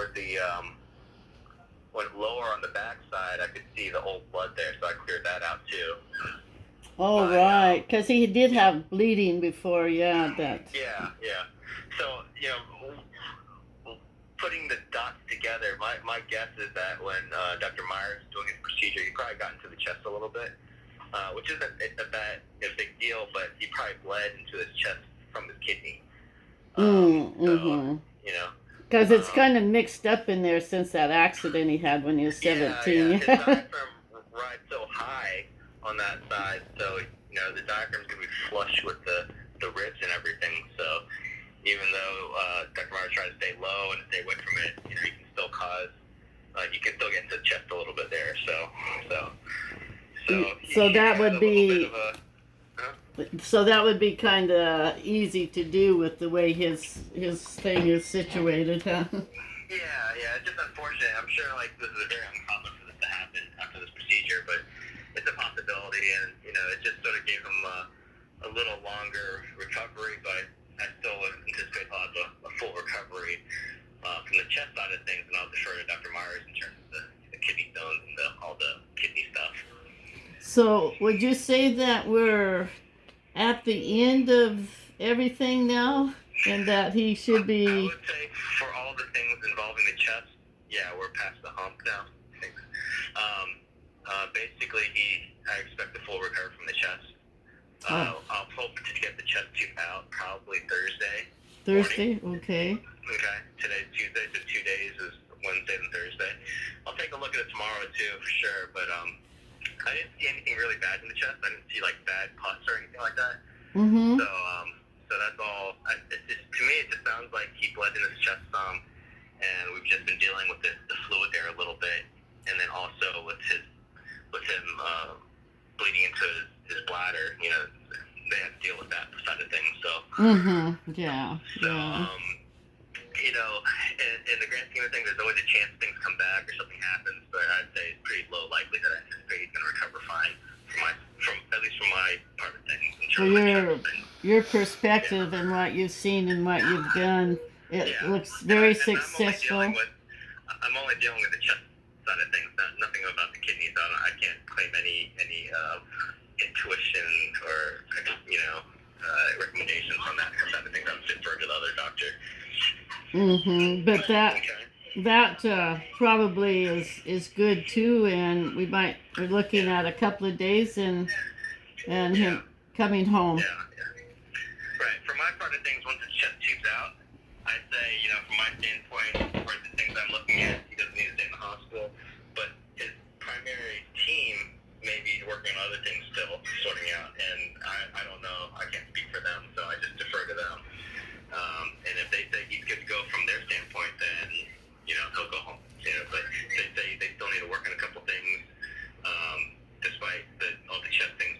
toward the went lower on the backside, I could see the old blood there, so I cleared that out too. Oh, right, because he did have bleeding before, yeah, that. Yeah. So, putting the dots together, my guess is that when Dr. Myers was doing his procedure, he probably got into the chest a little bit, which isn't a big deal, but he probably bled into his chest from his kidney. So, Because it's kind of mixed up in there since that accident he had when he was 17. Yeah. His diaphragm rides so high on that side, so the diaphragm's gonna be flush with the ribs and everything. So even though Dr. Myers tries to stay low and stay away from it, you can still cause you can still get into the chest a little bit there. So that would be. So that would be kind of easy to do with the way his thing is situated, huh? Yeah. It's just unfortunate. I'm sure this is very uncommon for this to happen after this procedure, but it's a possibility, and it just sort of gave him a little longer recovery. But I still anticipate he'll have a full recovery from the chest side of things, and I'll defer to Dr. Myers in terms of the kidney stones and all the kidney stuff. So would you say that we're at the end of everything now, and that he should be? I would say for all the things involving the chest, yeah, we're past the hump now. Basically, I expect a full recovery from the chest. I'll hope to get the chest tube out probably Thursday. Thursday, okay. Okay, today's Tuesday, so 2 days is Wednesday and Thursday. I'll take a look at it tomorrow too, for sure, but I didn't see anything really bad in the chest. I didn't see bad pus or anything like that. Mm-hmm. So that's all. To me, it just sounds like he bled in his chest some, and we've just been dealing with the fluid there a little bit, and then also with him bleeding into his bladder. They had to deal with that side of things. So. Yeah. So. In the grand scheme of things, there's always a chance things come back or something happens, but I'd say it's pretty low likelihood. I anticipate he's going to recover fine at least from my part of things. Your perspective and what you've seen and what you've done, it looks very successful. I'm only dealing with the chest side of things, nothing about the kidneys. I can't claim any intuition or recommendations on that side of things. I'm deferred to the other doctor. But that probably is good too, and we're looking at a couple of days and him coming home. Yeah. Right. For my part of things, once the chest tube's out, I'd say, from my standpoint, for the things I'm looking at, he doesn't need to stay in the hospital, but his primary team may be working on other things still, sorting out, and I don't know. I can't speak for them, so I just defer to them. And if they say he's good to go from their standpoint, then, he'll go home. But they say they still need to work on a couple things, despite all the chest things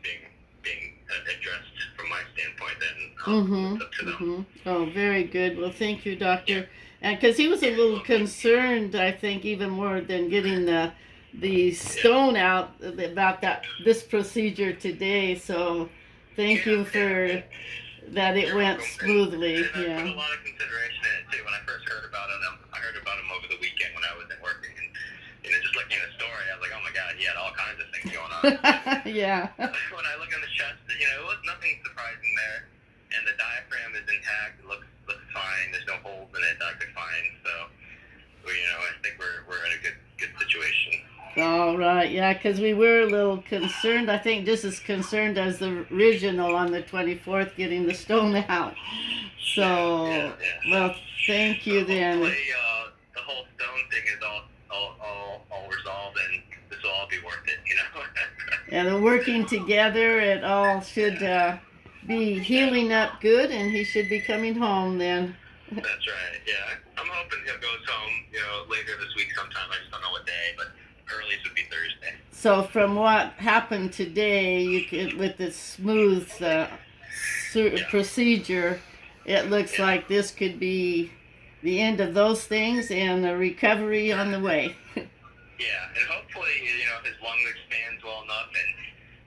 being addressed from my standpoint, then it's up to them. Oh, very good. Well, thank you, Doctor. And because he was a little concerned, I think, even more than getting the stone out about this procedure today. So thank you for that it went smoothly. And I put a lot of consideration in it too. When I first heard about it, I heard about him over the weekend when I wasn't working, and just looking at the story, I was like, oh my god, he had all kinds of things going on. Yeah. When I look in the chest, it was nothing surprising there, and the diaphragm is intact. It looks fine. There's no holes in it that I could find. So, I think we're in a good situation. All right, yeah, because we were a little concerned. I think just as concerned as the original on the 24th getting the stone out. So, well, thank you then. Hopefully, the whole stone thing is all resolved, and this will all be worth it, And working together, it all should be healing up good, and he should be coming home then. That's right. Yeah, I'm hoping he'll go home, later this week sometime. I just don't know what day, but earliest would be Thursday. So from what happened today, you could, with the smooth procedure, it looks like this could be the end of those things and a recovery on the way. Yeah, and hopefully, his lung expands well enough and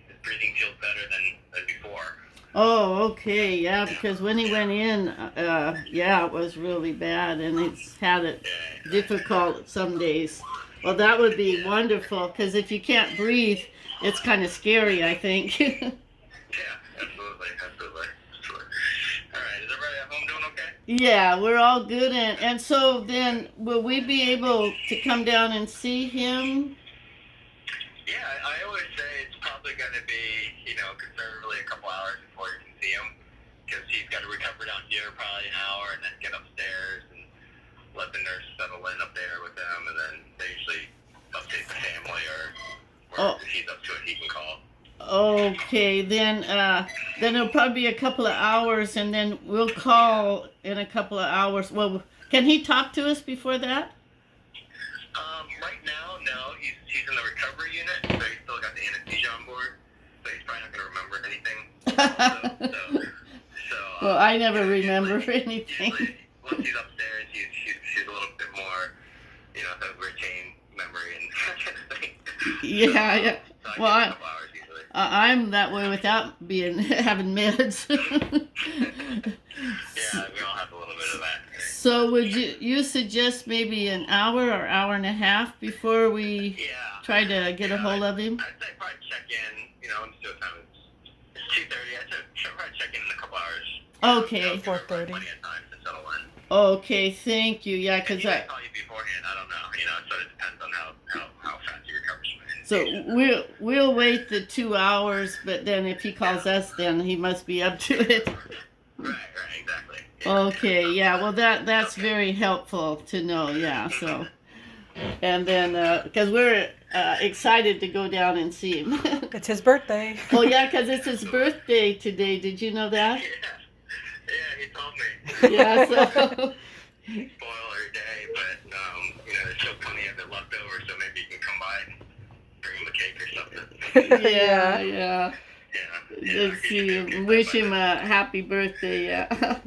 his breathing feels better than before. Oh, okay, yeah, because when he went in, yeah, it was really bad, and he's had it Yeah, difficult some days. Well, that would be yeah, wonderful, because if you can't breathe, it's kind of scary, I think. yeah, absolutely. Sure. All right, is everybody at home doing okay? Yeah, we're all good, and so then will we be able to come down and see him? Yeah, I always say it's probably going to be, conservatively a couple hours before you can see him, because he's got to recover down here probably an hour, and then get upstairs and let the nurse settle in up there with them, and then they usually update the family, or Oh, if he's up to it, he can call. okay, then it'll probably be a couple of hours, and then we'll call in a couple of hours. Well, can he talk to us before that? Right now, no, he's in the recovery unit, so he's still got the anesthesia on board, so he's probably not going to remember anything. Well, I never remember usually, anything. Once he's upstairs, she's a little bit more, has retained memory and that kind of thing. Yeah, yeah. So Well, I give it a couple hours usually. I'm that way without being having meds. Yeah, we all have a little bit of that. So would you suggest maybe an hour or hour and a half before we Yeah. try to get a hold of him? I'd say probably check in, let's do a time. It's 2:30. I'd say probably check in a couple hours. Okay. 4:30. Plenty of time to settle in. Okay, thank you. Yeah, And because he might call you beforehand. I don't know. So it depends on how fast he recovers from it. so we'll wait the 2 hours, but then if he calls us, then he must be up to it. Right, exactly. Yeah. Okay, yeah. Well, that's very helpful to know. Yeah. So, and then because we're excited to go down and see him. It's his birthday. Oh yeah, because it's his birthday today. Did you know that? Yeah, he told me. Yeah. So. Spoiler day, but there's still plenty of it left over, so maybe you can come by and bring him a cake or something. Yeah. Yeah. Let's see him. Wish him a happy birthday. Yeah. Yeah.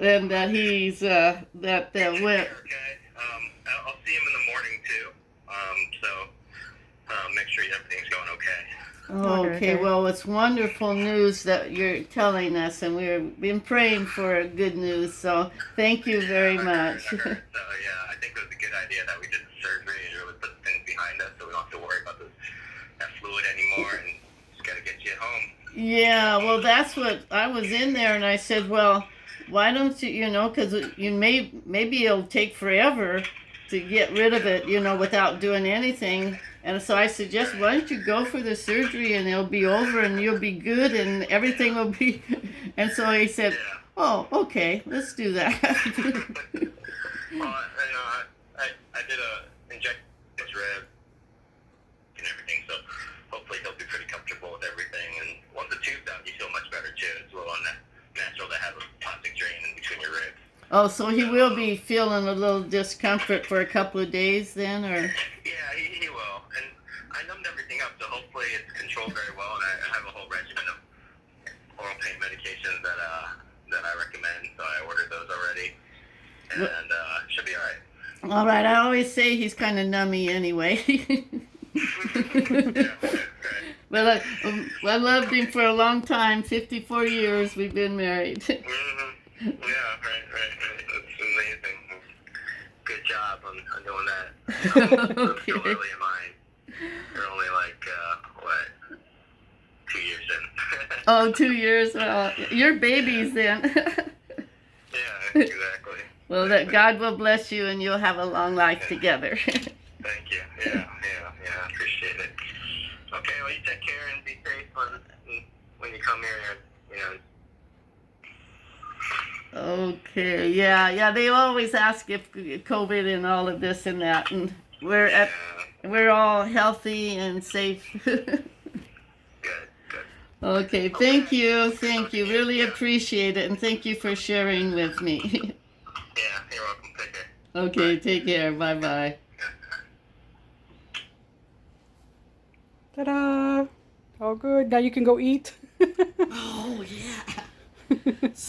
And that he's that went. Okay. I'll see him in the morning too. So make sure everything's going okay. Okay, well, it's wonderful news that you're telling us, and we've been praying for good news, so thank you very much. So, yeah, I think it was a good idea that we did the surgery and really put things behind us so we don't have to worry about that fluid anymore, and just got to get you home. Yeah, well, that's what I was in there, and I said, well, why don't you, because maybe it'll take forever to get rid of it, without doing anything. And so I suggest, why don't you go for the surgery and it'll be over and you'll be good and everything will be. And so he said, oh, okay, let's do that. Well, I did a injection in his rib and everything, so hopefully he'll be pretty comfortable with everything. And once the tube's out, you feel much better too. It's a little unnatural to have a plastic drain in between your ribs. Oh, so he will be feeling a little discomfort for a couple of days then, or? Yeah, he will. And I numbed everything up, so hopefully it's controlled very well. And I have a whole regimen of oral pain medications that I recommend, so I ordered those already. And should be all right. All right, I always say he's kind of nummy anyway. Yeah, right. But I loved him for a long time, 54 years we've been married. Mm-hmm. Yeah, right. That's amazing. Good job on doing that. Okay. Still early in mine. You're only like, 2 years in. Oh, 2 years? Well, you're babies then. Yeah, exactly. Well, that God will bless you and you'll have a long life together. Thank you. Yeah, I appreciate it. Okay, well, you take care and be safe when you come here, Okay, yeah, they always ask if COVID and all of this and that, and we're all healthy and safe. Good. Okay, thank you, really appreciate it, and thank you for sharing with me. Yeah, you're welcome. Take care. Okay, take care, bye-bye. Ta-da! All good. Now you can go eat. Oh, yeah.